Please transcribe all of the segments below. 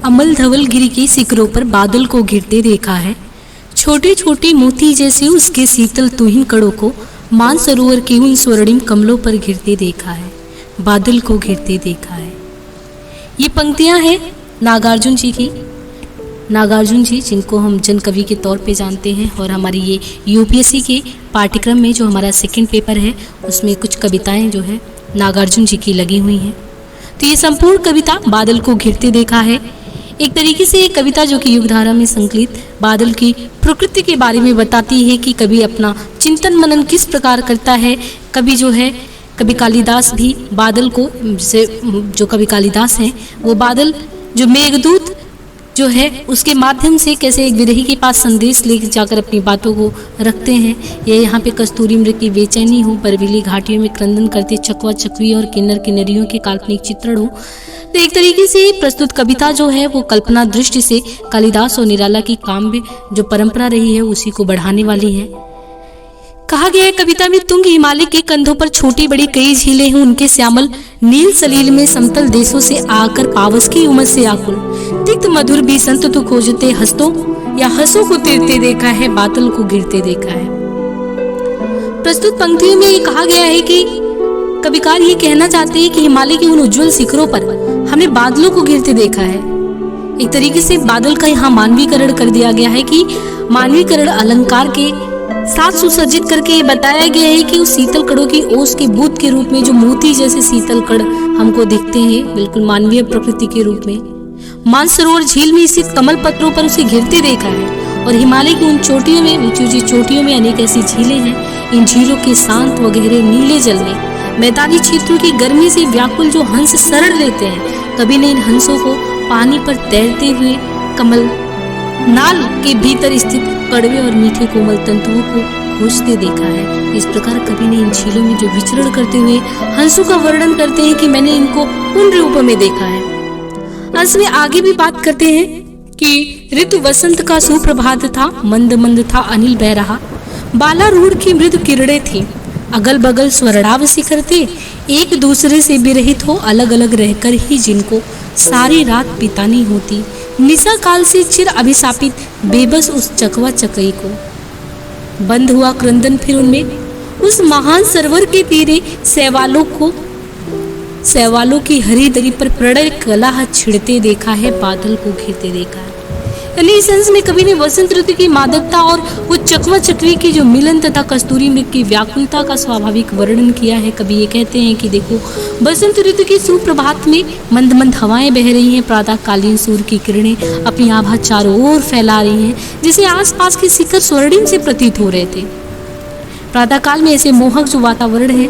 अमल धवल गिरी के शिखरों पर बादल को घिरते देखा है। छोटे छोटे मोती जैसे उसके शीतल तुहिन कड़ों को मानसरोवर के उन स्वर्णिम कमलों पर घिरते देखा है, बादल को घिरते देखा है। ये पंक्तियां हैं नागार्जुन जी की। नागार्जुन जी जिनको हम जन कवि के तौर पे जानते हैं, और हमारी ये यूपीएससी के पाठ्यक्रम में जो हमारा सेकंड पेपर है उसमें कुछ कविताएं जो है नागार्जुन जी की लगी हुई हैं। तो ये संपूर्ण कविता बादल को घिरते देखा है। एक तरीके से ये कविता जो कि युगधारा में संकलित बादल की प्रकृति के बारे में बताती है कि कभी अपना चिंतन मनन किस प्रकार करता है। कभी जो है कवि कालिदास भी बादल को से जो कवि कालिदास हैं वो बादल जो मेघदूत जो है उसके माध्यम से कैसे एक विरही के पास संदेश ले जाकर अपनी बातों को रखते हैं। ये यहाँ पे कस्तूरी मृग की बेचैनी हो, बर्फीली घाटियों में क्रंदन करते चकवा चकवी और किन्नर किन्नरियों के काल्पनिक चित्रण हो। तो एक तरीके से प्रस्तुत कविता जो है वो कल्पना दृष्टि से कालिदास और निराला की काव्य जो परंपरा रही है उसी को बढ़ाने वाली है। कहा गया है कविता में, तुंग हिमालय के कंधों पर छोटी बड़ी कई झीलें हैं, उनके श्यामल नील सलील में समतल देशों से आकर पावस की उमस से आकुल तिक्त मधुर भी संत तो खोजते हंसतो या हंसों को तिरते देखा है, बादल को गिरते देखा है। प्रस्तुत पंक्तियों में ये कहा गया है कि कविकार ये कहना चाहते हैं कि हिमालय के उन उज्जवल शिखरों पर हमने बादलों को गिरते देखा है। एक तरीके से बादल का यहाँ मानवीकरण कर दिया गया है कि मानवीकरण अलंकार के साथ सुसज्जित करके ये बताया गया है कि उस शीतल कड़ों की ओस के बूंद के रूप में जो मोती जैसे शीतल कड़ हमको दिखते हैं, बिल्कुल मानवीय प्रकृति के रूप में मानसरोवर झील में स्थित कमल पत्रों पर उसे घिरते देखा है। और हिमालय की उन चोटियों में, ऊंची ऊंची चोटियों में अनेक ऐसी झीलें हैं। इन झीलों के शांत व गहरे नीले जल में मैदानी क्षेत्रों की गर्मी से व्याकुल जो हंस शरण लेते हैं, कभी ने इन हंसों को पानी पर तैरते हुए कमल नाल के भीतर स्थित कड़वे और मीठे कोमल तंतुओं को खोजते देखा है। इस प्रकार कवि ने इन झीलों में जो विचरण करते हुए हंसों का वर्णन करते हैं कि मैंने इनको उन रूपों में देखा है। अंत में आगे भी बात करते हैं कि ऋतु वसंत का सुप्रभात था, मंद मंद था अनिल बह रहा, बालारूढ़ की मृदु किरणें थी, अगल बगल स्वर्णाव शिखर थे, एक दूसरे से विरहित हो अलग अलग रहकर ही जिनको सारी रात बितानी होती, निशा काल से चिर अभिशापित बेबस उस चकवा चकई को। बंद हुआ क्रंदन फिर उनमें, उस महान सरोवर के तीरे सैवालों की हरी दरी पर प्रणय कलह छिड़ते देखा है, बादल को घिरते देखा है। यानी इस अंश में कवि ने वसंत ऋतु की मादकता और वो चकवा चकवी की जो मिलन तथा कस्तूरी मृग की व्याकुलता का स्वाभाविक वर्णन किया है। कवि ये कहते हैं कि देखो बसंत ऋतु की सुप्रभात में मंद मंद हवाएं बह रही हैं, प्रातः कालीन सूर्य की किरणें अपनी आभा चारों ओर फैला रही हैं, जिसे आसपास के शिखर स्वर्णिम से प्रतीत हो रहे थे। प्रातः काल में ऐसे मोहक जो वातावरण है,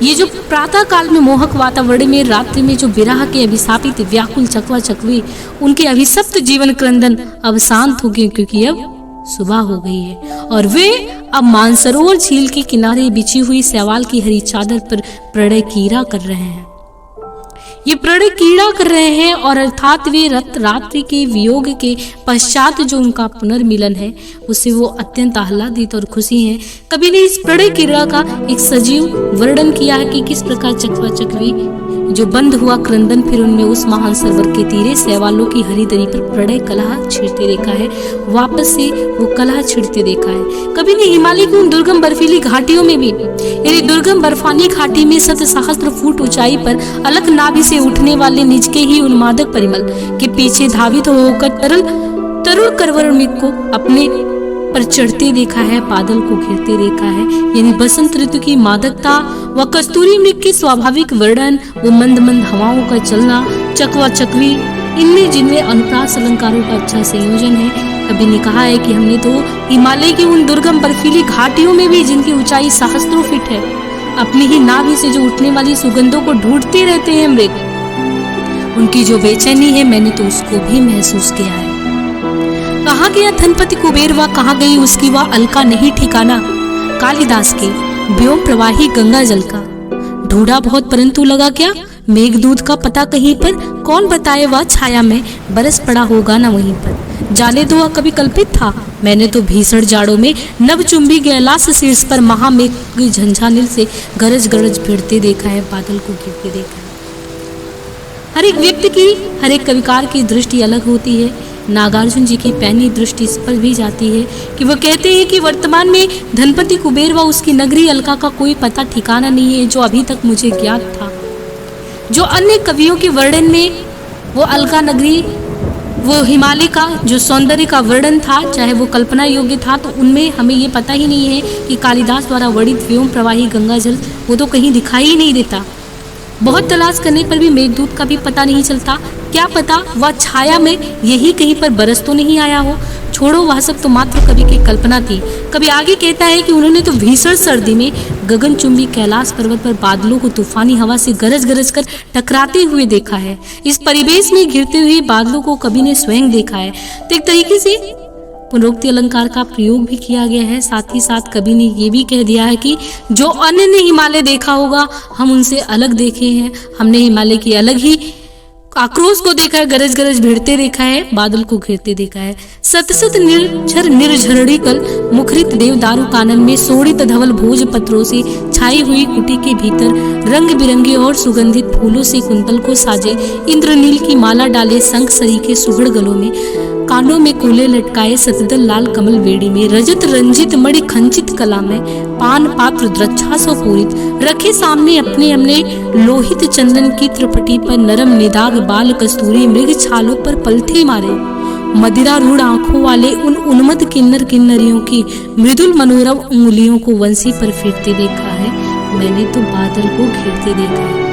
ये जो प्रातः काल में मोहक वातावरण में रात्रि में जो विरह के अभिशापित व्याकुल चकवा चकवी उनके अभिशप्त जीवन क्रंदन अब शांत हो गए, क्योंकि अब सुबह हो गई है और वे अब मानसरोवर झील के किनारे बिछी हुई शैवाल की हरी चादर पर प्रणय कीड़ा कर रहे हैं। ये प्रणय कीड़ा कर रहे हैं और अर्थात वे रात्रि के वियोग के पश्चात जो उनका पुनर्मिलन है उससे वो अत्यंत आह्लादित और खुशी हैं। कवि ने इस प्रणय कीड़ा का एक सजीव वर्णन किया है कि किस प्रकार चकवा चकवी जो बंद हुआ क्रंदन फिर उनमें उस महान सरोवर के तीरे शैवालों की हरी दरी पर प्रणय कलह छिड़ते देखा है, वापस से वो कलह छिड़ते देखा है। कवि ने हिमालय की उन दुर्गम बर्फीली घाटियों में भी, यानी दुर्गम बर्फानी घाटी में 7 फुट ऊंचाई पर अलग नाभि से उठने वाले निज के ही उन्मादक परिमल के पीछे धावित होकर तरुण करवर मृग को अपने पर चढ़ते देखा है, बादल को घिरते देखा है। यानी बसंत ऋतु की मादकता व कस्तूरी मृग के स्वाभाविक वर्णन, वो मंद मंद हवाओं का चलना, चकवा चकवी, इनमें जिनमें अनुप्रास अलंकारों का अच्छा संयोजन है। कवि ने कहा है कि हमने तो हिमालय की उन दुर्गम बर्फीली घाटियों में भी जिनकी ऊंचाई सहस्त्रों फीट है, अपनी ही नाभि से जो उठने वाली सुगंधों को ढूंढते रहते हैं मृग, उनकी जो बेचैनी है मैंने तो उसको भी महसूस किया है। कहाँ गया धनपति कुबेर व कहाँ गई उसकी वह अलका नहीं ठिकाना, कालिदास के व्योम प्रवाही गंगा जल का ढूंढा बहुत परंतु लगा क्या, मेघदूत का पता कहीं पर, कौन बताए वह छाया में बरस पड़ा होगा ना वहीं पर, जाने दो वह कभी कल्पित था, मैंने तो भीषण जाड़ों में नवचुंबी गैलास शीर्ष पर महामेघ की झंझानिल से गरज गरज भिड़ते देखा है, बादल को गिरते देखा है। हर एक व्यक्ति की, हर एक कविकार की दृष्टि अलग होती है। नागार्जुन जी की पैनी दृष्टि इस पर भी जाती है कि वो कहते हैं कि वर्तमान में धनपति कुबेर व उसकी नगरी अलका का कोई पता ठिकाना नहीं है जो अभी तक मुझे ज्ञात था। जो अन्य कवियों के वर्णन में वो अलका नगरी, वो हिमालय का जो सौंदर्य का वर्णन था, चाहे वो कल्पना योग्य था, तो उनमें हमें ये पता ही नहीं है कि कालिदास द्वारा वर्णित व्योम प्रवाही गंगा जल वो तो कहीं दिखाई ही नहीं देता। बहुत तलाश करने पर भी मेघदूत का भी पता नहीं चलता। क्या पता वह छाया में यही कहीं पर बरस तो नहीं आया हो। छोड़ो, वह सब तो मात्र कवि की कल्पना थी। कवि आगे कहता है कि उन्होंने तो भीषण सर्दी में गगनचुंबी कैलाश पर्वत पर बादलों को तूफानी हवा से गरज गरज कर टकराते हुए देखा है। इस परिवेश में घिरते हुए बादलों को कवि ने स्वयं देखा है। तो एक तरीके से पुनरोक्ति अलंकार का प्रयोग भी किया गया है। साथ ही साथ कवि ने ये भी कह दिया है कि जो अन्य ने हिमालय देखा होगा, हम उनसे अलग देखे हैं। हमने हिमालय की अलग ही आक्रोश को देखा है, गरज गरज भिड़ते देखा है, बादल को घेरते देखा है। सतसत निर्झर निर्झरणी कल मुखरित देवदारू कानन में शोणित धवल भोज पत्रों से छाई हुई कुटी के भीतर रंग बिरंगे और सुगंधित फूलों से कुंतल को साजे इंद्रनील की माला डाले शंख सरी के सुघड़ गलों में, कानों में कोले लटकाए सतदल लाल कमल वेड़ी में, रजत रंजित मणि खंचित कला में पान पात्र द्रच्छा सो पूरित रखे सामने अपने अपने लोहित चंदन की त्रिपटी पर नरम निदाग बाल कस्तूरी मृग छालों पर पलथे मारे, मदिरा रूढ़ आंखों वाले उन उन्मत्त किन्नर किन्नरियों की मृदुल मनोरम उंगलियों को वंशी पर फिरते देखा है। मैंने तो बादल को घेरते देखा है।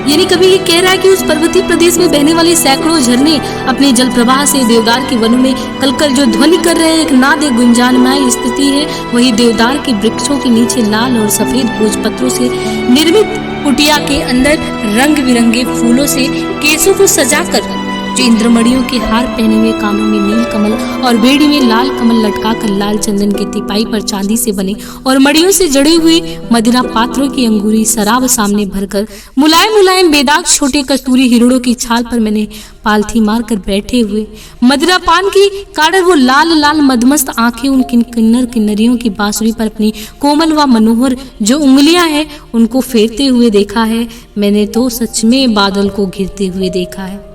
यानी कभी ये कह रहा है कि उस पर्वतीय प्रदेश में बहने वाले सैकड़ों झरने अपने जल प्रवाह से देवदार के वनों में कलकल जो ध्वनि कर रहे हैं, एक नाद गुंजानमय स्थिति है। वही देवदार के वृक्षों के नीचे लाल और सफेद भोजपत्रों से निर्मित कुटिया के अंदर रंग बिरंगे फूलों से केसों को सजाकर, जो इंद्रमणियों के हार पहने हुए, कानों में नील कमल और बेड़ी में लाल कमल लटकाकर लाल चंदन के तिपाई पर चांदी से बने और मड़ियों से जड़े हुए मदिरा पात्रों की अंगूरी शराब सामने भरकर, मुलायम मुलायम बेदाग छोटे कस्तूरी हिरणों की छाल पर मैंने पालथी मार कर बैठे हुए, मदिरा पान की काढ़ वो लाल लाल मदमस्त आंखें उन किन्नर किन्नरियों की बांसुरी पर अपनी कोमल व मनोहर जो उंगलियां हैं उनको फेरते हुए देखा है। मैंने तो सच में बादल को घिरते हुए देखा है।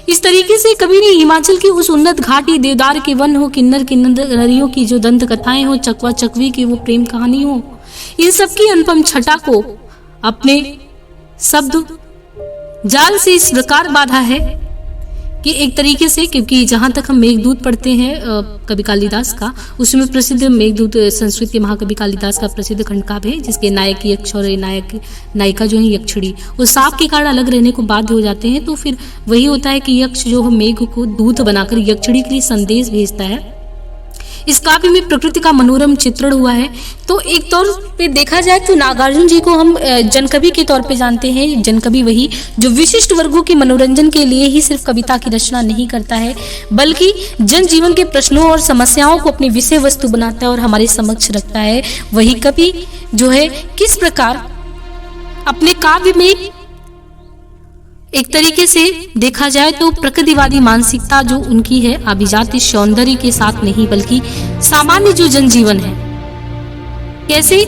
इस तरीके से कवि ने हिमाचल की उस उन्नत घाटी, देवदार के वन हो, किन्नर किन्नरियों की जो दंत कथाएं हो, चकवा चकवी की वो प्रेम कहानी हो, इन सब की अनुपम छटा को अपने शब्द जाल से इस प्रकार बांधा है कि एक तरीके से, क्योंकि जहां तक हम मेघदूत पढ़ते हैं कवि कालिदास का, उसमें प्रसिद्ध मेघदूत संस्कृत के महाकवि कालिदास का प्रसिद्ध खंडकाव्य है, जिसके नायक यक्ष और नायिका जो है यक्षिणी, वो सांप के कारण अलग रहने को बाध्य हो जाते हैं। तो फिर वही होता है कि यक्ष जो मेघ को दूत बनाकर यक्षिणी के लिए संदेश भेजता है। इस काव्य में प्रकृति का मनोरम चित्रण हुआ है। तो एक तौर पे देखा जाए तो नागार्जुन जी को हम जनकवि के तौर पे जानते हैं। जनकवि वही जो विशिष्ट वर्गों के मनोरंजन के लिए ही सिर्फ कविता की रचना नहीं करता है, बल्कि जन जीवन के प्रश्नों और समस्याओं को अपनी विषय वस्तु बनाता है और हमारे समक्ष रखता है। वही कवि जो है किस प्रकार अपने काव्य में एक तरीके से देखा जाए तो प्रकृतिवादी मानसिकता जो उनकी है, अभिजात सौंदर्य के साथ नहीं बल्कि सामान्य जो जनजीवन है, कैसे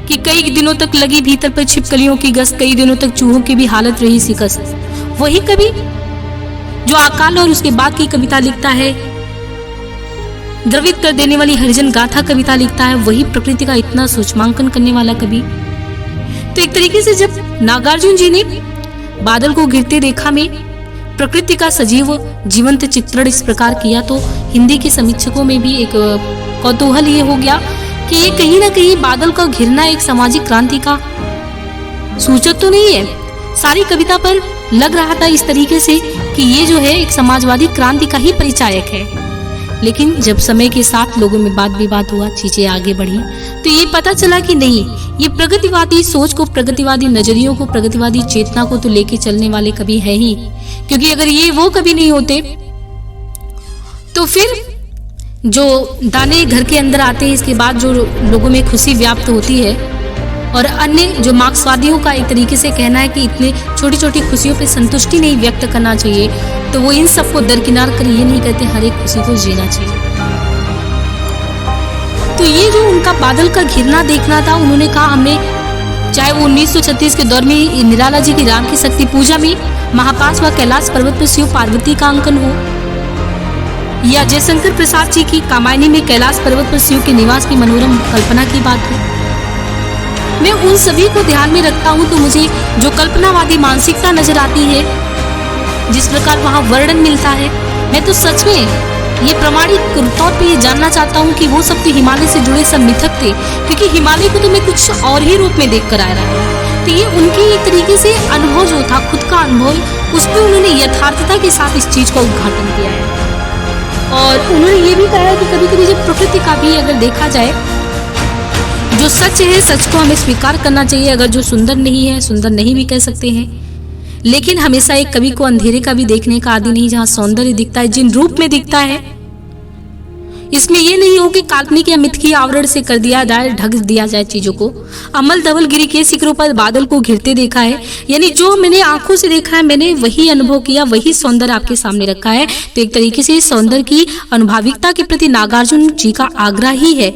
कि कई दिनों तक लगी भीतर पर छिपकलियों की गश्त, कई दिनों तक चूहों की भी हालत रही शिकस्त। वही कवि जो अकाल और उसके बाद की कविता लिखता है, द्रवित कर देने वाली हरिजन गाथा कविता लिखता है, वही प्रकृति का इतना सूक्ष्मांकन करने वाला कवि। तो एक तरीके से जब नागार्जुन जी ने बादल को गिरते देखा में प्रकृति का सजीव जीवंत चित्रण इस प्रकार किया, तो हिंदी के समीक्षकों में भी एक कौतूहल ये हो गया कि ये कहीं ना कहीं बादल का घिरना एक सामाजिक क्रांति का सूचक तो नहीं है। सारी कविता पर लग रहा था इस तरीके से कि ये जो है एक समाजवादी क्रांति का ही परिचायक है। लेकिन जब समय के साथ लोगों में वाद विवाद हुआ, चीजें आगे बढ़ी, तो ये पता चला कि नहीं, ये प्रगतिवादी सोच को, प्रगतिवादी नजरियों को, प्रगतिवादी चेतना को तो लेके चलने वाले कवि है ही। क्योंकि अगर ये वो कवि नहीं होते तो फिर जो दाने घर के अंदर आते हैं, इसके बाद जो लोगों में खुशी व्याप्त होती है, और अन्य जो मार्क्सवादियों का एक तरीके से कहना है कि इतने छोटी छोटी खुशियों पे संतुष्टि नहीं व्यक्त करना चाहिए, तो वो इन सबको दरकिनार कर ये नहीं कहते हर एक खुशी को जीना चाहिए। तो ये जो उनका बादल का घिरना देखना था, उन्होंने कहा हमने, चाहे वो 1936 के दौर में निराला जी की राम की शक्ति पूजा में महापास व कैलाश पर्वत पर शिव पार्वती का अंकन हो, या जयशंकर प्रसाद जी की कामायनी में कैलाश पर्वत पर शिव के निवास की मनोरम कल्पना की बात हो, मैं उन सभी को ध्यान में रखता हूँ तो मुझे जो कल्पनावादी मानसिकता नजर आती है, जिस प्रकार वहाँ वर्णन मिलता है, मैं तो सच में ये प्रमाणिक तौर पे ये जानना चाहता हूँ कि वो सब तो हिमालय से जुड़े सब मिथक थे, क्योंकि हिमालय को तो मैं कुछ और ही रूप में देख कर आ रहा हूँ। तो ये उनके एक तरीके से अनुभव जो था, खुद का अनुभव, उसमें उन्होंने यथार्थता के साथ इस चीज का उद्घाटन किया है। और उन्होंने ये भी कहा है कि कभी कभी जब प्रकृति का भी अगर देखा जाए, जो सच है सच को हमें स्वीकार करना चाहिए, अगर जो सुंदर नहीं है सुंदर नहीं भी कह सकते हैं, लेकिन हमेशा एक कवि को अंधेरे का भी देखने का आदि नहीं, जहाँ सौंदर्य दिखता है जिन रूप में दिखता है, इसमें ये नहीं हो कि काल्पनिक या मिथ की आवरण से कर दिया जाए, ढक दिया जाए चीजों को। अमल धवल गिरी के शिखरों पर बादल को घिरते देखा है, यानी जो मैंने आंखों से देखा है, मैंने वही अनुभव किया, वही सौंदर्य आपके सामने रखा है। तो एक तरीके से सौंदर्य की अनुभाविकता के प्रति नागार्जुन जी का आग्रह ही है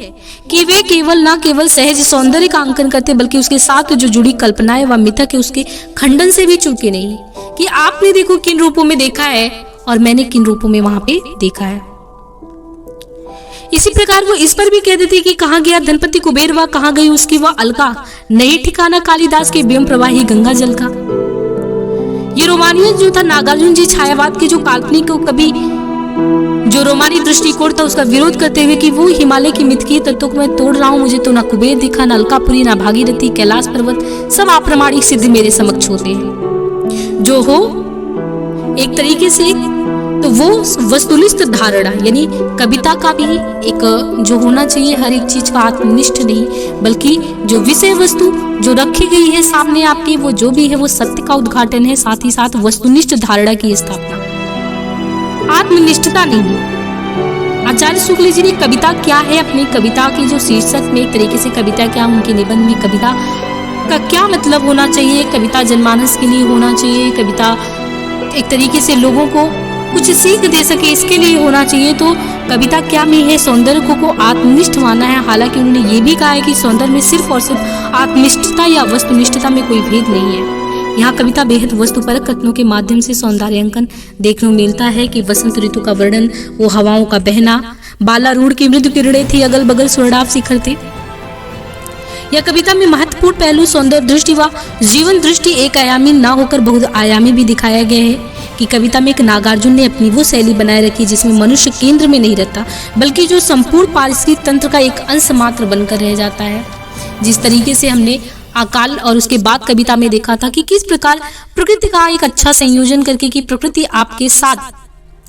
कि वे न केवल सहज सौंदर्य का अंकन करते, बल्कि उसके साथ जो जुड़ी कल्पनाएं व मिथक है उसके खंडन से भी चूके नहीं, कि आपने देखो किन रूपों में देखा है और मैंने किन रूपों में वहां पे देखा है। इसी प्रकार वो इस पर भी कह देते कि कहाँ गया धनपति कुबेर व कहाँ गई उसकी वह अलका, नहीं ठिकाना कालिदास के व्योम प्रवाही गंगा जल का। ये रोमानियन जो था नागार्जुन जी छायावाद के जो काल्पनिक को कभी जो रोमानी दृष्टिकोण था उसका विरोध करते हुए कि वो हिमालय की मिथकीय तत्वों को मैं तोड़ रहा हूँ, मुझे तो ना कुबेर दिखा, ना अलकापुरी, ना भागीरथी, कैलाश पर्वत, सब अप्रामाणिक सिद्ध मेरे समक्ष होते हैं। जो हो एक तरीके से तो वो वस्तुनिष्ठ धारणा, यानी कविता का भी एक जो होना चाहिए हर एक चीज का आत्मनिष्ठ नहीं, बल्कि जो विषय वस्तु जो रखी गई है सामने आपकी, वो जो भी है वो सत्य का उद्घाटन है, साथ ही साथ वस्तुनिष्ठ धारणा की स्थापना, आत्मनिष्ठता नहीं। आचार्य शुक्ल जी ने कविता क्या है अपनी कविता के जो शीर्षक में एक तरीके से कविता क्या, उनके निबंध में कविता का क्या मतलब होना चाहिए, कविता जनमानस के लिए होना चाहिए, कविता एक तरीके से लोगों को कुछ सीख दे सके इसके लिए होना चाहिए। तो कविता क्या में है सौंदर्य को आत्मनिष्ठ माना है। हालांकि उन्होंने ये भी कहा है कि सौंदर्य में सिर्फ और सिर्फ आत्मनिष्ठता या वस्तुनिष्ठता में कोई भेद नहीं है। यहाँ कविता बेहद वस्तुपरक कथनों के माध्यम से सौंदर्यांकन देखने को मिलता है कि वसंत ऋतु का वर्णन, वो हवाओं का बहना, बालारूढ़ की मृदु किरणें थी, अगल बगल स्वर्णाभ शिखर थे। यह कविता में महत्वपूर्ण पहलू सौंदर्य दृष्टि व जीवन दृष्टि एक आयामी न होकर बहुत आयामी भी दिखाया गया है कि कविता में एक नागार्जुन ने अपनी वो शैली बनाए रखी जिसमें मनुष्य केंद्र में नहीं रहता, बल्कि जो संपूर्ण पारिस्थितिक तंत्र का एक अंश मात्र बनकर रह जाता है। जिस तरीके से हमने अकाल और उसके बाद कविता में देखा था कि किस प्रकार प्रकृति का एक अच्छा संयोजन करके कि प्रकृति आपके साथ,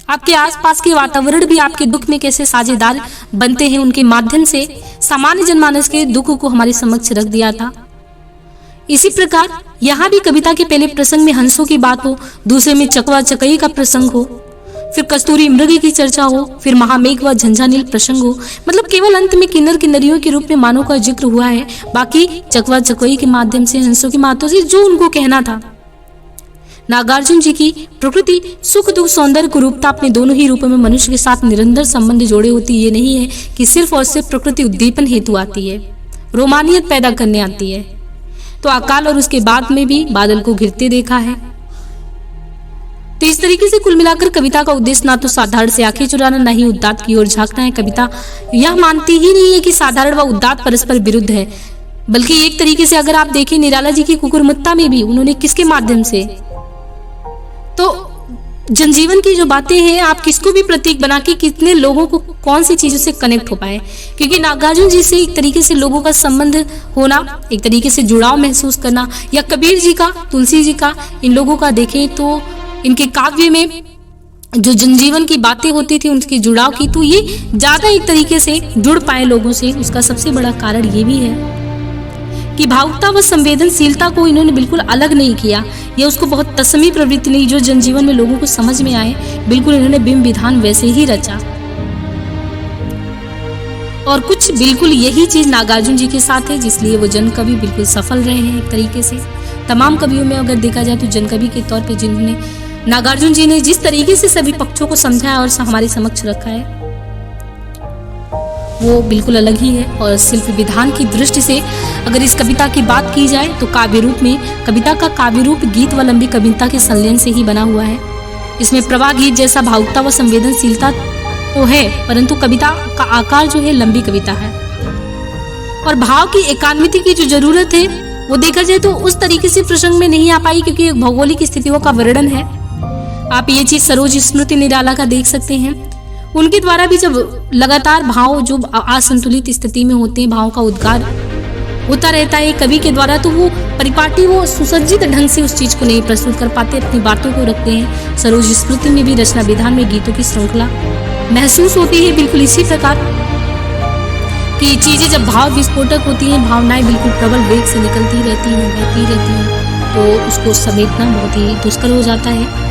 आपके आसपास के वातावरण भी आपके दुख में कैसे साझेदार बनते हैं, उनके माध्यम से सामान्य जनमानस के दुख को हमारे समक्ष रख दिया था। इसी प्रकार यहाँ भी कविता के पहले प्रसंग में हंसों की बात हो, दूसरे में चकवा चकई का प्रसंग हो, फिर कस्तूरी मृग की चर्चा हो, फिर महामेघ व झंझानील प्रसंग हो। मतलब केवल अंत में किन्नर किन्नरियों के रूप में मानव का जिक्र हुआ है, बाकी चकवा चकई के माध्यम से, हंसों की मातों से जो उनको कहना था। नागार्जुन जी की प्रकृति सुख दुख सौंदर्य कुरूपता अपने दोनों ही रूपों में मनुष्य के साथ निरंतर संबंध जोड़े होती। ये नहीं है कि सिर्फ और सिर्फ प्रकृति उद्दीपन हेतु आती है, रोमानियत पैदा करने आती है। तो अकाल और उसके बाद में भी बादल को घिरते देखा है। तो इस तरीके से कुल मिलाकर कविता का उद्देश्य ना तो साधारण से आंखें चुराना, ना ही उद्दात की ओर झांकना है। कविता यह मानती ही नहीं है कि साधारण व उद्दात परस्पर विरुद्ध है, बल्कि एक तरीके से अगर आप देखें निराला जी की कुकुरमुत्ता में भी उन्होंने किसके माध्यम से, तो जनजीवन की जो बातें हैं आप किसको भी प्रतीक बना के कितने लोगों को कौन सी चीजों से कनेक्ट हो पाए, क्योंकि नागार्जुन जी से एक तरीके से लोगों का संबंध होना, एक तरीके से जुड़ाव महसूस करना, या कबीर जी का, तुलसी जी का, इन लोगों का देखें तो इनके काव्य में जो जनजीवन की बातें होती थी उनके जुड़ाव की, तो ये ज्यादा एक तरीके से जुड़ पाए लोगों से। उसका सबसे बड़ा कारण ये भी है कि भावुकता व संवेदनशीलता को इन्होंने बिल्कुल अलग नहीं किया, या उसको बहुत तस्मी प्रवृत्ति नहीं जो जनजीवन में लोगों को समझ में आए, बिल्कुल इन्होंने बिंब विधान वैसे ही रचा। और कुछ बिल्कुल यही चीज नागार्जुन जी के साथ है, जिसलिए वो जन कवि बिल्कुल सफल रहे हैं। एक तरीके से तमाम कवियों में अगर देखा जाए तो जन कवि के तौर पे जिन्होंने नागार्जुन जी ने जिस तरीके से सभी पक्षों को समझाया और हमारे समक्ष रखा है, वो बिल्कुल अलग ही है। और शिल्प विधान की दृष्टि से अगर इस कविता की बात की जाए तो काव्य रूप में कविता का काव्य रूप गीत व लंबी कविता के संलयन से ही बना हुआ है। इसमें प्रवाह गीत जैसा भावुकता व संवेदनशीलता तो है, परंतु कविता का आकार जो है लंबी कविता है। और भाव की एकान्विति की जो जरूरत है वो देखा जाए तो उस तरीके से प्रसंग में नहीं आ पाई, क्योंकि एक भौगोलिक स्थितियों का वर्णन है। आप ये चीज सरोज स्मृति निराला का देख सकते हैं। उनके द्वारा भी जब लगातार भाव जो असंतुलित स्थिति में होते हैं, भाव का उद्गार होता रहता है कवि के द्वारा, तो वो परिपाटी वो सुसज्जित ढंग से उस चीज को नहीं प्रस्तुत कर पाते, अपनी बातों को रखते हैं। सरोज स्मृति में भी रचना विधान में गीतों की श्रृंखला महसूस होती है बिल्कुल इसी प्रकार कि चीजें जब भाव विस्फोटक होती हैं, भावनाएं बिल्कुल प्रबल वेग से निकलती रहती हैं, बहती रहती हैं, तो उसको समेटना बहुत ही दुष्कर हो जाता है।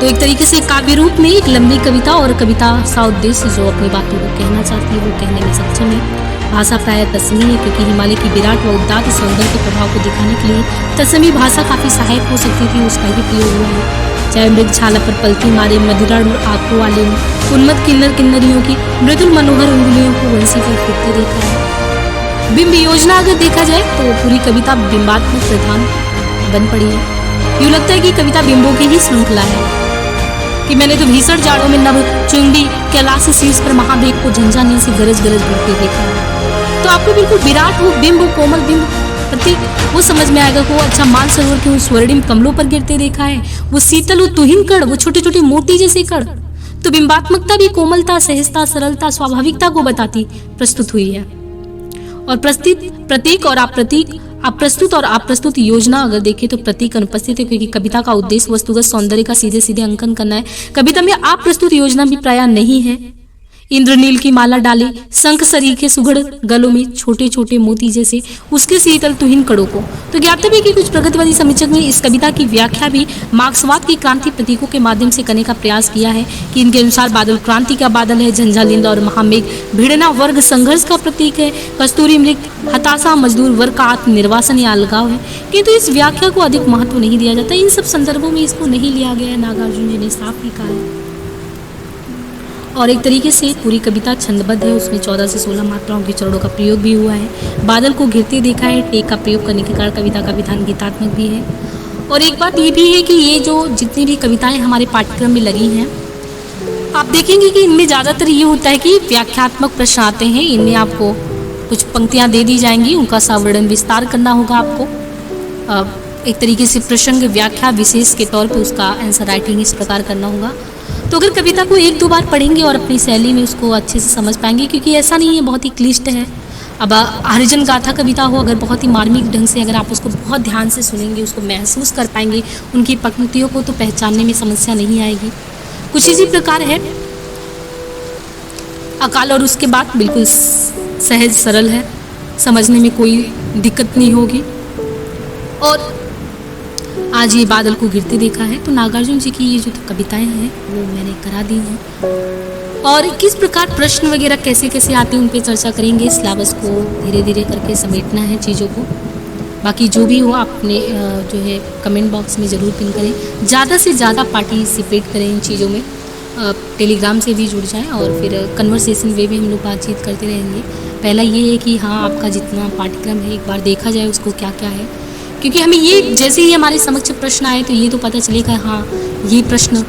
तो एक तरीके से काव्य रूप में एक लंबी कविता और कविता सा उद्देश्य जो अपनी बातों को कहना चाहती है वो कहने में सक्षम है। भाषा प्रायः तत्समी है, क्योंकि हिमालय की विराट व उदात्त सौंदर्य के प्रभाव को दिखाने के लिए तत्समी भाषा काफी सहायक हो सकती थी, उसका ही प्रयोग हुआ है। चाहे मृग छाला पर पलती मारे मधुराढ़ आंखों वाले उन्मत्त किन्नर किन्नरियों की मृदुल मनोहर उंगलियों को वंशी पर फिरते देखा है। बिंब योजना अगर देखा जाए तो पूरी कविता बिंबात्मक प्रधान बन पड़ी है। यूं लगता है कि कविता बिंबों की ही श्रृंखला है कि मैंने तो भीषण जाड़ों में नभ चुंडी कैलाश शीर्ष पर महावेग को झंझाने से गरज गरज बढ़ते देखा है। तो आपको बिल्कुल विराट हो बिंब हो कोमल बिंब प्रतीक वो समझ में आएगा। वो अच्छा मानसरोवर के स्वर्णिम कमलों पर गिरते देखा है, वो शीतल वो तुहिन कण, वो छोटे छोटे मोती जैसे कण। तो बिंबात्मकता भी कोमलता, सहजता, सरलता, स्वाभाविकता को बताती प्रस्तुत हुई है। और प्रतीक और अप्रस्तुत और अप्रस्तुत योजना अगर देखें तो प्रतीक अनुपस्थित है, क्योंकि कविता का उद्देश्य वस्तुगत सौंदर्य का सीधे सीधे अंकन करना है। कविता में अप्रस्तुत योजना भी प्रायः नहीं है। इंद्रनील की माला डाले शंख सरीखे सुघड़ गलों में छोटे छोटे मोती जैसे उसके शीतल तुहिन कड़ों को। तो ज्ञातव्य कि कुछ प्रगतिवादी समीक्षक ने इस कविता की व्याख्या भी मार्क्सवाद की क्रांति प्रतीकों के माध्यम से करने का प्रयास किया है कि इनके अनुसार बादल क्रांति का बादल है, झंझालिंद और महामेघ भिड़ना वर्ग संघर्ष का प्रतीक है, कस्तूरी मृग हताशा मजदूर वर्ग का आत्मनिर्वासन या अलगाव है। किंतु इस व्याख्या को अधिक महत्व नहीं दिया जाता। इन सब संदर्भों में इसको नहीं लिया गया है, नागार्जुन जी ने साफ ही कहा है। और एक तरीके से पूरी कविता छंदबद्ध है, उसमें 14 से 16 मात्राओं के चरणों का प्रयोग भी हुआ है। बादल को घिरते देखा है, टेक का प्रयोग करने के कारण कविता का विधान गीतात्मक भी है। और एक बात ये भी है कि ये जो जितनी भी कविताएं हमारे पाठ्यक्रम में लगी हैं, आप देखेंगे कि इनमें ज़्यादातर ये होता है कि व्याख्यात्मक प्रश्न आते हैं। इनमें आपको कुछ पंक्तियाँ दे दी जाएंगी, उनका सावर्णन विस्तार करना होगा आपको। एक तरीके से प्रसंग व्याख्या विशेष के तौर पर उसका आंसर राइटिंग इस प्रकार करना होगा। तो अगर कविता को एक दो बार पढ़ेंगे और अपनी शैली में उसको अच्छे से समझ पाएंगे, क्योंकि ऐसा नहीं है बहुत ही क्लिष्ट है। अब हरिजन गाथा कविता हो, अगर बहुत ही मार्मिक ढंग से अगर आप उसको बहुत ध्यान से सुनेंगे, उसको महसूस कर पाएंगे, उनकी पंक्तियों को तो पहचानने में समस्या नहीं आएगी। कुछ इसी प्रकार है अकाल, और उसके बाद बिल्कुल सहज सरल है, समझने में कोई दिक्कत नहीं होगी। और आज ये बादल को गिरते देखा है, तो नागार्जुन जी की ये जो कविताएं हैं वो मैंने करा दी हैं। और किस प्रकार प्रश्न वगैरह कैसे कैसे आते हैं उन पे चर्चा करेंगे। सिलेबस को धीरे धीरे करके समेटना है चीज़ों को। बाकी जो भी हो आपने जो है कमेंट बॉक्स में ज़रूर पिन करें, ज़्यादा से ज़्यादा पार्टिसिपेट करें इन चीज़ों में। टेलीग्राम से भी जुड़ जाएं और फिर कन्वर्सेशन वे भी हम लोग बातचीत करते रहेंगे। पहला ये है कि हाँ, आपका जितना पाठ्यक्रम है एक बार देखा जाए उसको क्या क्या है, क्योंकि हमें ये जैसे ही हमारे समक्ष प्रश्न आए तो ये तो पता चलेगा हाँ ये प्रश्न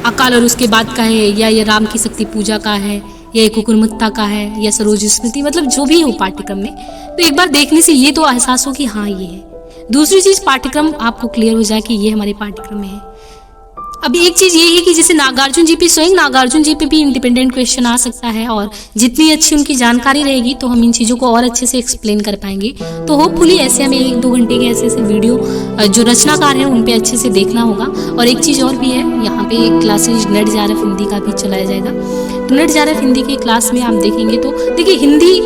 अकाल और उसके बाद का है, या ये राम की शक्ति पूजा का है, या एक कुकुरमुत्ता का है, या सरोज स्मृति, मतलब जो भी हो पाठ्यक्रम में, तो एक बार देखने से ये तो एहसास हो कि हाँ ये है। दूसरी चीज़ पाठ्यक्रम आपको क्लियर हो जाए कि ये हमारे पाठ्यक्रम में है। अभी एक चीज़ ये है कि जैसे नागार्जुन जी पे, स्वयं नागार्जुन जी पे भी इंडिपेंडेंट क्वेश्चन आ सकता है, और जितनी अच्छी उनकी जानकारी रहेगी तो हम इन चीज़ों को और अच्छे से एक्सप्लेन कर पाएंगे। तो होपफुली ऐसे हमें 1-2 घंटे के ऐसे वीडियो जो रचनाकार हैं उन पे अच्छे से देखना होगा। और एक चीज़ और भी है, यहाँ पे क्लासेज नेट JRF हिंदी का भी चलाया जाएगा। तो नेट JRF हिंदी के क्लास में आप देखेंगे तो देखिए, हिंदी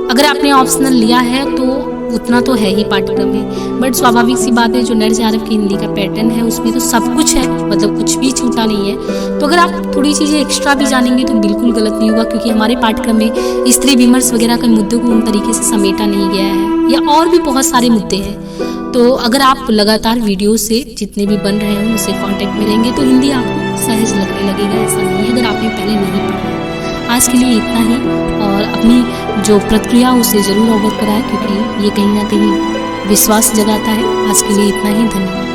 अगर आपने ऑप्शनल लिया है तो उतना तो है ही पाठ्यक्रम में, बट स्वाभाविक सी बात है जो नेट JRF की हिंदी का पैटर्न है उसमें तो सब कुछ है, मतलब कुछ भी छूटा नहीं है। तो अगर आप थोड़ी चीज़ें एक्स्ट्रा भी जानेंगे तो बिल्कुल गलत नहीं होगा, क्योंकि हमारे पाठ्यक्रम में स्त्री विमर्श वगैरह के मुद्दों को उन तरीके से समेटा नहीं गया है, या और भी बहुत सारे मुद्दे हैं। तो अगर आप लगातार वीडियो से जितने भी बन रहे हैं उनसे कॉन्टेक्ट में रहेंगे तो हिंदी आपको सहज लगने लगेगा। ऐसा नहीं है अगर आपने पहले नहीं पढ़ा। आज के लिए इतना ही, और अपनी जो प्रतिक्रिया उसे ज़रूर अवगत कराएं, क्योंकि ये कहीं ना कहीं विश्वास जगाता है। आज के लिए इतना ही, धन्यवाद।